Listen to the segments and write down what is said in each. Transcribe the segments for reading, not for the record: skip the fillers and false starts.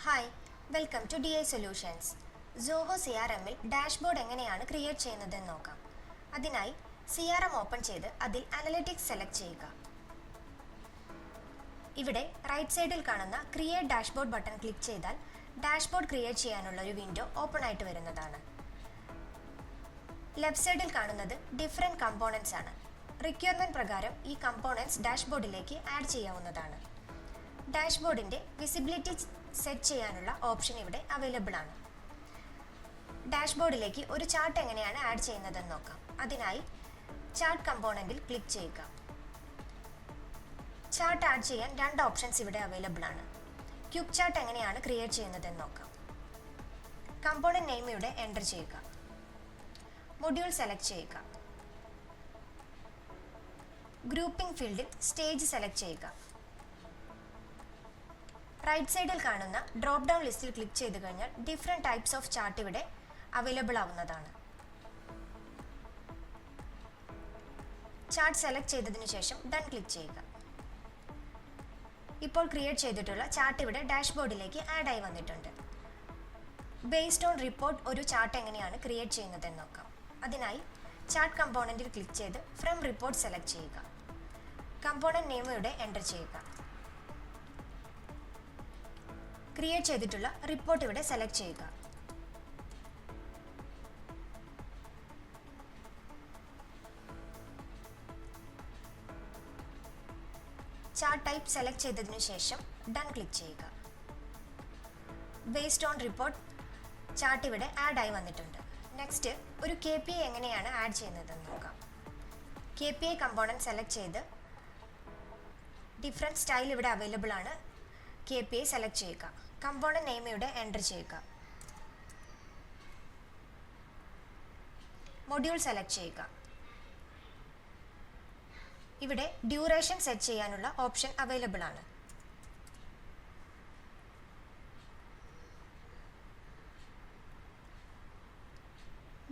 Hi, welcome to DI solutions. Zoho CRMൽ dashboard എങ്ങനെയാണ് create ചെയ്യുന്നതെന്ന് നോക്കാം. അതിനായി CRM ഓപ്പൺ ചെയ്ത് അതിൽ അനലിറ്റിക്സ് സെലക്ട് ചെയ്യുക. ഇവിടെ റൈറ്റ് സൈഡിൽ കാണുന്ന ക്രിയേറ്റ് ഡാഷ്ബോർഡ് ബട്ടൺ ക്ലിക്ക് ചെയ്താൽ ഡാഷ്ബോർഡ് ക്രിയേറ്റ് ചെയ്യാനുള്ള ഒരു വിൻഡോ ഓപ്പൺ ആയിട്ട് വരുന്നതാണ്. ലെഫ്റ്റ് സൈഡിൽ കാണുന്നത് ഡിഫറെൻറ്റ് കമ്പോണൻസ് ആണ്. റിക്വയർമെൻറ്റ് പ്രകാരം ഈ കമ്പോണൻസ് ഡാഷ്ബോർഡിലേക്ക് ആഡ് ചെയ്യാവുന്നതാണ്. ഡാഷ്ബോർഡിൻ്റെ വിസിബിലിറ്റി സെറ്റ് ചെയ്യാനുള്ള ഓപ്ഷൻ ഇവിടെ അവൈലബിൾ ആണ്. ഡാഷ്ബോർഡിലേക്ക് ഒരു ചാർട്ട് എങ്ങനെയാണ് ആഡ് ചെയ്യുന്നതെന്ന് നോക്കാം. അതിനായി ചാർട്ട് കമ്പോണൻറ്റിൽ ക്ലിക്ക് ചെയ്യുക. ചാർട്ട് ആഡ് ചെയ്യാൻ രണ്ട് ഓപ്ഷൻസ് ഇവിടെ അവൈലബിൾ ആണ്. ക്യൂബ് ചാർട്ട് എങ്ങനെയാണ് ക്രിയേറ്റ് ചെയ്യുന്നതെന്ന് നോക്കാം. കമ്പോണൻറ്റ് നെയിം ഇവിടെ എൻ്റർ ചെയ്യുക. മൊഡ്യൂൾ സെലക്ട് ചെയ്യുക. ഗ്രൂപ്പിംഗ് ഫീൽഡിൽ സ്റ്റേജ് സെലക്ട് ചെയ്യുക. റൈറ്റ് സൈഡിൽ കാണുന്ന ഡ്രോപ്പ് ഡൗൺ ലിസ്റ്റിൽ ക്ലിക്ക് ചെയ്ത് കഴിഞ്ഞാൽ ഡിഫറെൻറ്റ് ടൈപ്സ് ഓഫ് ചാർട്ട് ഇവിടെ അവൈലബിൾ ആവുന്നതാണ്. ചാർട്ട് സെലക്ട് ചെയ്തതിനു ശേഷം ഡൺ ക്ലിക്ക് ചെയ്യുക. ഇപ്പോൾ ക്രിയേറ്റ് ചെയ്തിട്ടുള്ള ചാർട്ട് ഇവിടെ ഡാഷ്ബോർഡിലേക്ക് ആഡ് ആയി വന്നിട്ടുണ്ട്. ബേസ്ഡ് ഓൺ റിപ്പോർട്ട് ഒരു ചാർട്ട് എങ്ങനെയാണ് ക്രിയേറ്റ് ചെയ്യുന്നതെന്ന് നോക്കാം. അതിനായി ചാർട്ട് കമ്പോണൻറ്റിൽ ക്ലിക്ക് ചെയ്ത് ഫ്രം റിപ്പോർട്ട് സെലക്ട് ചെയ്യുക. കമ്പോണൻറ്റ് നെയിം ഇവിടെ എൻ്റർ ചെയ്യുക. ക്രിയേറ്റ് ചെയ്തിട്ടുള്ള റിപ്പോർട്ട് ഇവിടെ സെലക്ട് ചെയ്യുക. ചാർട്ട് ടൈപ്പ് സെലക്ട് ചെയ്തതിനു ശേഷം ഡൺ ക്ലിക്ക് ചെയ്യുക. ബേസ്ഡ് ഓൺ റിപ്പോർട്ട് ചാർട്ട് ഇവിടെ ആഡ് ആയി വന്നിട്ടുണ്ട്. നെക്സ്റ്റ് ഒരു KPI എങ്ങനെയാണ് ആഡ് ചെയ്യുന്നതെന്ന് നോക്കാം. KPI കമ്പോണൻറ്റ് സെലക്ട് ചെയ്ത് ഡിഫറെൻറ്റ് സ്റ്റൈൽ ഇവിടെ അവൈലബിൾ ആണ്. KPI സെലക്ട് ചെയ്യുക. കമ്പോണൻറ്റ് നെയിം ഇവിടെ എൻ്റർ ചെയ്യുക. മൊഡ്യൂൾ സെലക്ട് ചെയ്യുക. ഇവിടെ ഡ്യൂറേഷൻ സെറ്റ് ചെയ്യാനുള്ള ഓപ്ഷൻ അവൈലബിൾ ആണ്.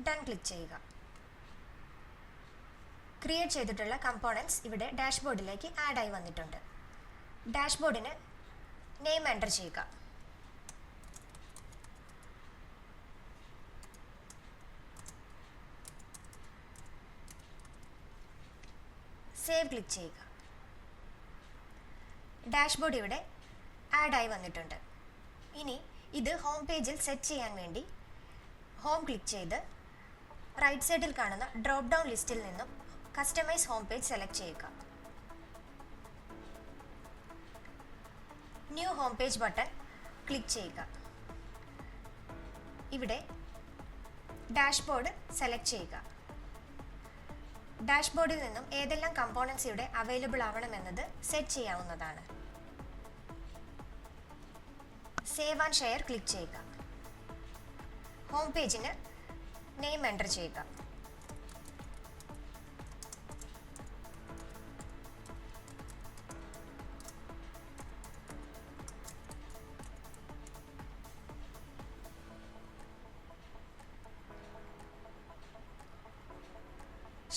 ഡൺ ക്ലിക്ക് ചെയ്യുക. ക്രിയേറ്റ് ചെയ്തിട്ടുള്ള കമ്പോണൻറ്റ്സ് ഇവിടെ ഡാഷ്ബോർഡിലേക്ക് ആഡ് ആയി വന്നിട്ടുണ്ട്. ഡാഷ്ബോർഡിന് നെയിം എൻ്റർ ചെയ്യുക. സേവ് ക്ലിക്ക് ചെയ്യുക. ഡാഷ്ബോർഡ് ഇവിടെ ആഡ് ആയി വന്നിട്ടുണ്ട്. ഇനി ഇത് ഹോം പേജിൽ സെറ്റ് ചെയ്യാൻ വേണ്ടി ഹോം ക്ലിക്ക് ചെയ്ത് റൈറ്റ് സൈഡിൽ കാണുന്ന ഡ്രോപ്പ് ഡൗൺ ലിസ്റ്റിൽ നിന്നും കസ്റ്റമൈസ് ഹോം പേജ് സെലക്ട് ചെയ്യുക. New home page button click ചെയ്യുക. ഇവിടെ ഡാഷ്ബോർഡ് സെലക്ട് ചെയ്യുക. ഡാഷ്ബോർഡിൽ നിന്നും ഏതെല്ലാം കമ്പോണൻസ് ഇവിടെ അവൈലബിൾ ആവണമെന്നത് സെറ്റ് ചെയ്യാവുന്നതാണ്. സേവ് ആൻഡ് ഷെയർ ക്ലിക്ക് ചെയ്യുക. ഹോം പേജിന് നെയിം എൻ്റർ ചെയ്യുക.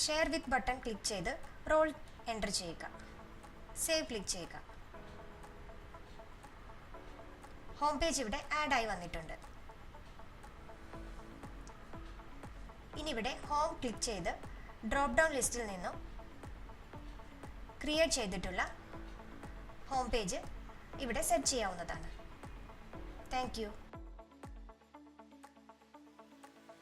ഷെയർ വിത്ത് ബട്ടൺ ക്ലിക്ക് ചെയ്ത് റോൾ എൻ്റർ ചെയ്യുക. സേവ് ക്ലിക്ക് ചെയ്യുക. ഹോം പേജ് ഇവിടെ ആഡ് ആയി വന്നിട്ടുണ്ട്. ഇനി ഇവിടെ ഹോം ക്ലിക്ക് ചെയ്ത് ഡ്രോപ്പ് ഡൗൺ ലിസ്റ്റിൽ നിന്നും ക്രിയേറ്റ് ചെയ്തിട്ടുള്ള ഹോം പേജ് ഇവിടെ സെറ്റ് ചെയ്യാവുന്നതാണ്. Thank you.